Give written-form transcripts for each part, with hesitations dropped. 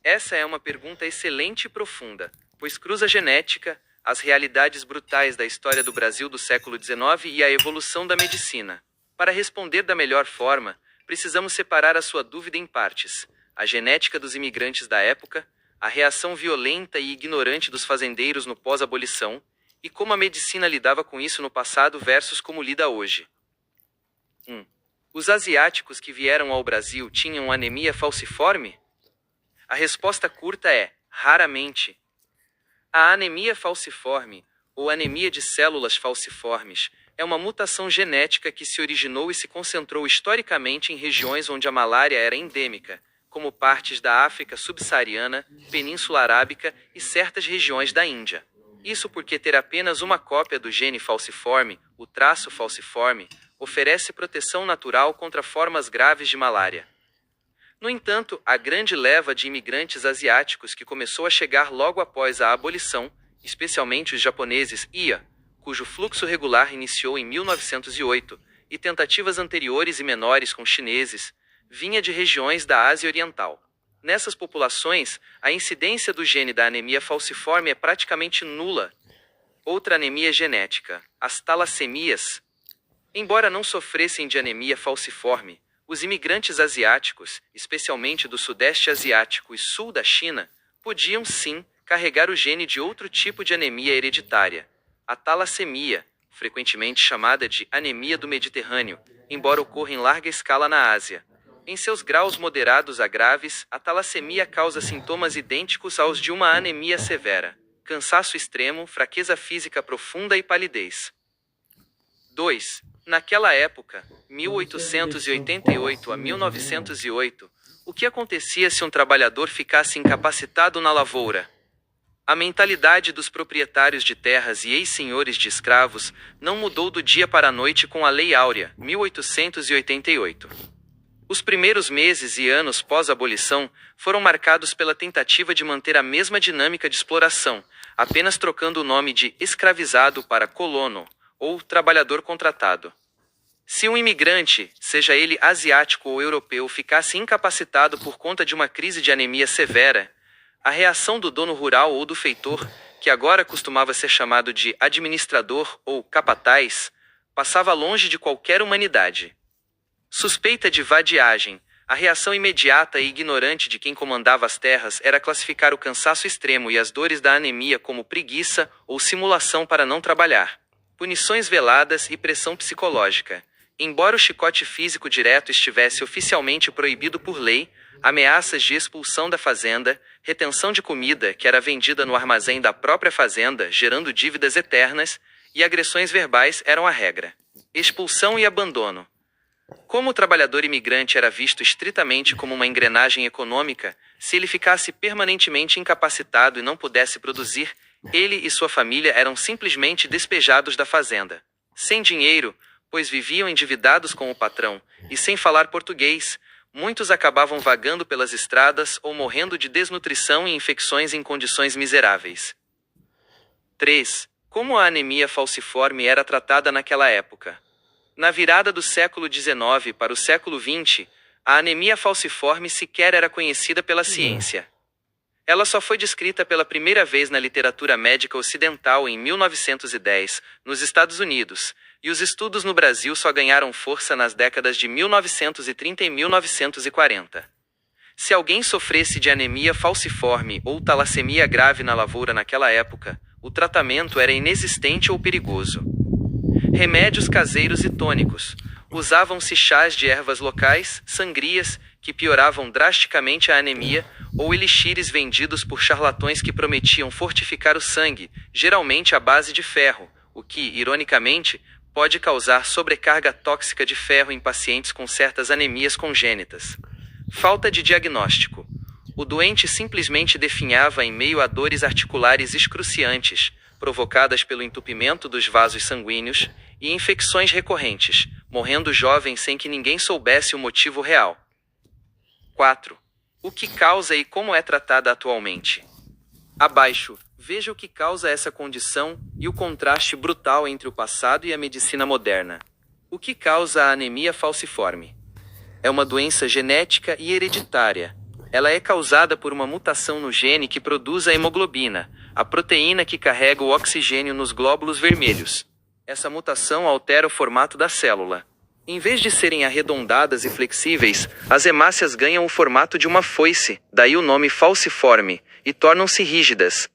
Essa é uma pergunta excelente e profunda, pois cruza a genética, as realidades brutais da história do Brasil do século XIX e a evolução da medicina. Para responder da melhor forma, precisamos separar a sua dúvida em partes: a genética dos imigrantes da época, a reação violenta e ignorante dos fazendeiros no pós-abolição, e como a medicina lidava com isso no passado versus como lida hoje. 1. Os asiáticos que vieram ao Brasil tinham anemia falciforme? A resposta curta é: raramente. A anemia falciforme, ou anemia de células falciformes, é uma mutação genética que se originou e se concentrou historicamente em regiões onde a malária era endêmica, como partes da África subsaariana, Península Arábica e certas regiões da Índia. Isso porque ter apenas uma cópia do gene falciforme, o traço falciforme, oferece proteção natural contra formas graves de malária. No entanto, a grande leva de imigrantes asiáticos que começou a chegar logo após a abolição, especialmente os japoneses IA, cujo fluxo regular iniciou em 1908, e tentativas anteriores e menores com chineses, vinha de regiões da Ásia Oriental. Nessas populações, a incidência do gene da anemia falciforme é praticamente nula. Outra anemia genética, as talassemias. Embora não sofressem de anemia falciforme, os imigrantes asiáticos, especialmente do Sudeste Asiático e Sul da China, podiam sim carregar o gene de outro tipo de anemia hereditária, a talassemia, frequentemente chamada de anemia do Mediterrâneo, embora ocorra em larga escala na Ásia. Em seus graus moderados a graves, a talassemia causa sintomas idênticos aos de uma anemia severa: cansaço extremo, fraqueza física profunda e palidez. 2. Naquela época, 1888 a 1908, o que acontecia se um trabalhador ficasse incapacitado na lavoura? A mentalidade dos proprietários de terras e ex-senhores de escravos não mudou do dia para a noite com a Lei Áurea, 1888. Os primeiros meses e anos pós-abolição foram marcados pela tentativa de manter a mesma dinâmica de exploração, apenas trocando o nome de escravizado para colono, ou trabalhador contratado. Se um imigrante, seja ele asiático ou europeu, ficasse incapacitado por conta de uma crise de anemia severa, a reação do dono rural ou do feitor, que agora costumava ser chamado de administrador ou capataz, passava longe de qualquer humanidade. Suspeita de vadiagem, a reação imediata e ignorante de quem comandava as terras era classificar o cansaço extremo e as dores da anemia como preguiça ou simulação para não trabalhar. Punições veladas e pressão psicológica. Embora o chicote físico direto estivesse oficialmente proibido por lei, ameaças de expulsão da fazenda, retenção de comida que era vendida no armazém da própria fazenda, gerando dívidas eternas, e agressões verbais eram a regra. Expulsão e abandono. Como o trabalhador imigrante era visto estritamente como uma engrenagem econômica, se ele ficasse permanentemente incapacitado e não pudesse produzir, ele e sua família eram simplesmente despejados da fazenda. Sem dinheiro, pois viviam endividados com o patrão, e sem falar português, muitos acabavam vagando pelas estradas ou morrendo de desnutrição e infecções em condições miseráveis. 3. Como a anemia falciforme era tratada naquela época? Na virada do século XIX para o século XX, a anemia falciforme sequer era conhecida pela ciência. Ela só foi descrita pela primeira vez na literatura médica ocidental em 1910, nos Estados Unidos, e os estudos no Brasil só ganharam força nas décadas de 1930 e 1940. Se alguém sofresse de anemia falciforme ou talassemia grave na lavoura naquela época, o tratamento era inexistente ou perigoso. Remédios caseiros e tônicos. Usavam-se chás de ervas locais, sangrias, que pioravam drasticamente a anemia, ou elixires vendidos por charlatões que prometiam fortificar o sangue, geralmente à base de ferro, o que, ironicamente, pode causar sobrecarga tóxica de ferro em pacientes com certas anemias congênitas. Falta de diagnóstico. O doente simplesmente definhava em meio a dores articulares excruciantes, provocadas pelo entupimento dos vasos sanguíneos, e infecções recorrentes, morrendo jovem sem que ninguém soubesse o motivo real. 4. O que causa e como é tratada atualmente? Abaixo, veja o que causa essa condição e o contraste brutal entre o passado e a medicina moderna. O que causa a anemia falciforme? É uma doença genética e hereditária. Ela é causada por uma mutação no gene que produz a hemoglobina, a proteína que carrega o oxigênio nos glóbulos vermelhos. Essa mutação altera o formato da célula. Em vez de serem arredondadas e flexíveis, as hemácias ganham o formato de uma foice, daí o nome falciforme, e tornam-se rígidas.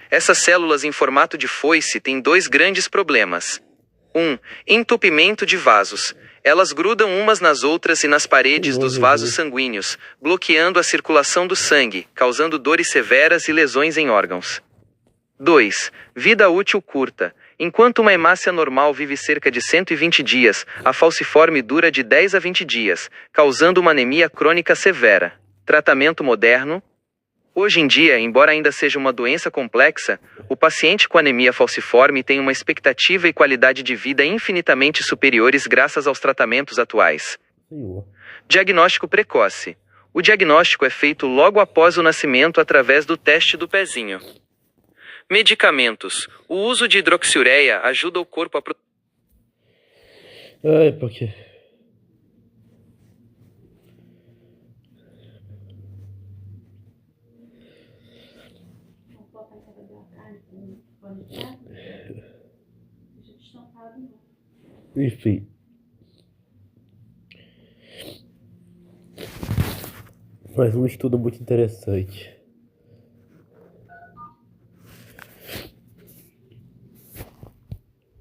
Essas células em formato de foice têm dois grandes problemas. 1. Entupimento de vasos. Elas grudam umas nas outras e nas paredes dos vasos sanguíneos, bloqueando a circulação do sangue, causando dores severas e lesões em órgãos. 2. Vida útil curta. Enquanto uma hemácia normal vive cerca de 120 dias, a falciforme dura de 10 a 20 dias, causando uma anemia crônica severa. Tratamento moderno. Hoje em dia, embora ainda seja uma doença complexa, o paciente com anemia falciforme tem uma expectativa e qualidade de vida infinitamente superiores graças aos tratamentos atuais. Diagnóstico precoce. O diagnóstico é feito logo após o nascimento através do teste do pezinho. Medicamentos. O uso de hidroxiureia ajuda o corpo a... Ai, por quê? Enfim. Mas um estudo muito interessante.